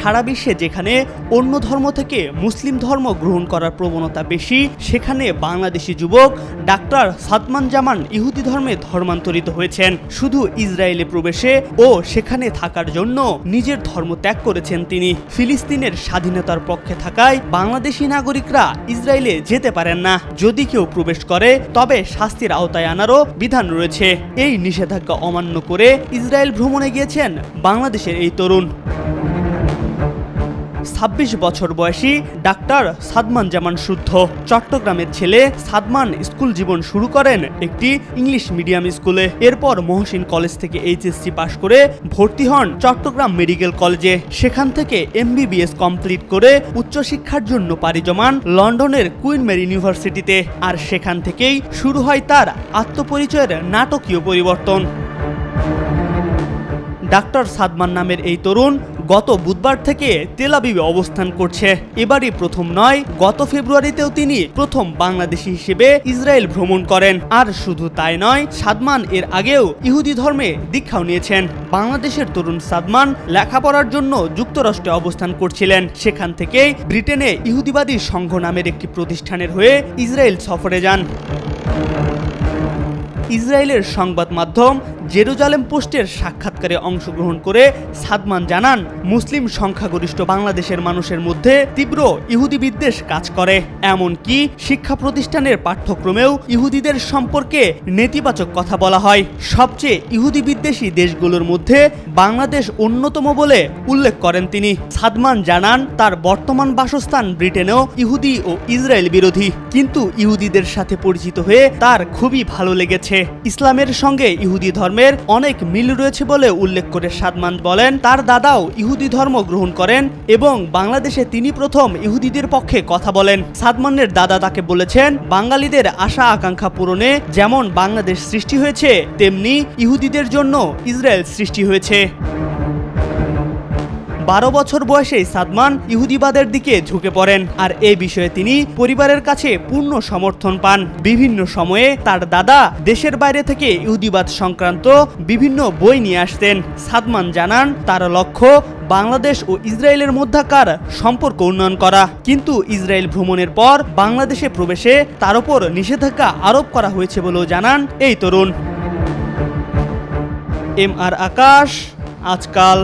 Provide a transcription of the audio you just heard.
সারা বিশ্বে যেখানে অন্য ধর্ম থেকে মুসলিম ধর্ম গ্রহণ করার প্রবণতা বেশি, সেখানে বাংলাদেশি যুবক ডাক্তার সাদমান জামান ইহুদি ধর্মে ধর্মান্তরিত হয়েছেন। শুধু ইসরায়েলে প্রবেশে ও সেখানে থাকার জন্য নিজের ধর্ম ত্যাগ করেছেন তিনি। ফিলিস্তিনের স্বাধীনতার পক্ষে থাকায় বাংলাদেশি নাগরিকরা ইসরায়েলে যেতে পারেন না। যদি কেউ প্রবেশ করে তবে শাস্তির আওতায় আনারও বিধান রয়েছে। এই নিষেধাজ্ঞা অমান্য করে ইসরায়েল ভ্রমণে গিয়েছেন বাংলাদেশের এই তরুণ। 26 বছর বয়সী ডাক্তার সাদমান জামান শুদ্ধ চট্টগ্রামের ছেলে। সাদমান স্কুল জীবন শুরু করেন একটি ইংলিশ মিডিয়াম স্কুলে। এরপর মহসিন কলেজ থেকে এইচএসসি পাশ করে ভর্তি হন চট্টগ্রাম মেডিকেল কলেজে। সেখান থেকে এমবিবিএস কমপ্লিট করে উচ্চশিক্ষার জন্য পাড়ি জমান লন্ডনের কুইন মেরি ইউনিভার্সিটিতে। আর সেখান থেকেই শুরু হয় তার আত্মপরিচয়ের নাটকীয় পরিবর্তন। ডাক্তার সাদমান নামের এই তরুণ গত বুধবার থেকে তেল আবিবে অবস্থান করছে। এবারই প্রথম নয়, গত ফেব্রুয়ারিতেও তিনি প্রথম বাংলাদেশি হিসেবে ইসরায়েল ভ্রমণ করেন। আর শুধু তাই নয়, সাদমান এর আগেও ইহুদি ধর্মে দীক্ষাও নিয়েছেন। বাংলাদেশের তরুণ সাদমান লেখাপড়ার জন্য যুক্তরাষ্ট্রে অবস্থান করছিলেন। সেখান থেকে ব্রিটেনে ইহুদিবাদী সংঘ নামের একটি প্রতিষ্ঠানের হয়ে ইসরায়েল সফরে যান। ইসরায়েলের সংবাদ মাধ্যম জেরুজালেম পোস্টের সাক্ষাৎকারে অংশগ্রহণ করে সাদমান জানান, মুসলিম সংখ্যাগরিষ্ঠ বাংলাদেশের মানুষের মধ্যে তীব্র ইহুদি বিদ্বেষ কাজ করে। এমনকি শিক্ষা প্রতিষ্ঠানের পাঠ্যক্রমেও ইহুদিদের সম্পর্কে নেতিবাচক কথা বলা হয়। সবচেয়ে ইহুদি বিদ্বেষী দেশগুলোর মধ্যে বাংলাদেশ অন্যতম বলে উল্লেখ করেন তিনি। সাদমান জানান, তার বর্তমান বাসস্থান ব্রিটেনেও ইহুদি ও ইসরায়েল বিরোধী, কিন্তু ইহুদিদের সাথে পরিচিত হয়ে তার খুবই ভালো লেগেছে। ইসলামের সঙ্গে ইহুদি ধর্মের অনেক মিল রয়েছে বলে উল্লেখ করে সাদমান বলেন, তার দাদাও ইহুদি ধর্ম গ্রহণ করেন এবং বাংলাদেশে তিনি প্রথম ইহুদিদের পক্ষে কথা বলেন। সাদমানের দাদা তাকে বলেছেন, বাঙালিদের আশা আকাঙ্ক্ষা পূরণে যেমন বাংলাদেশ সৃষ্টি হয়েছে, তেমনি ইহুদিদের জন্য ইসরায়েল সৃষ্টি হয়েছে। 12 বছর বয়সে সাদমান ইহুদিবাদের দিকে ঝুঁকে পড়েন। আর এই বিষয়ে তিনি পরিবারের কাছে পূর্ণ সমর্থন পান। বিভিন্ন সময়ে তার দাদা দেশের বাইরে থেকে ইহুদিবাদ সংক্রান্ত বিভিন্ন বই নিয়ে আসতেন। সাদমান জানান, তার লক্ষ্য বাংলাদেশ ও ইসরায়েলের মধ্যকার সম্পর্ক উন্নয়ন করা। কিন্তু ইসরায়েল ভ্রমণের পর বাংলাদেশে প্রবেশে তার উপর নিষেধাজ্ঞা আরোপ করা হয়েছে বলেও জানান এই তরুণ। MR আকাশ, আজকাল।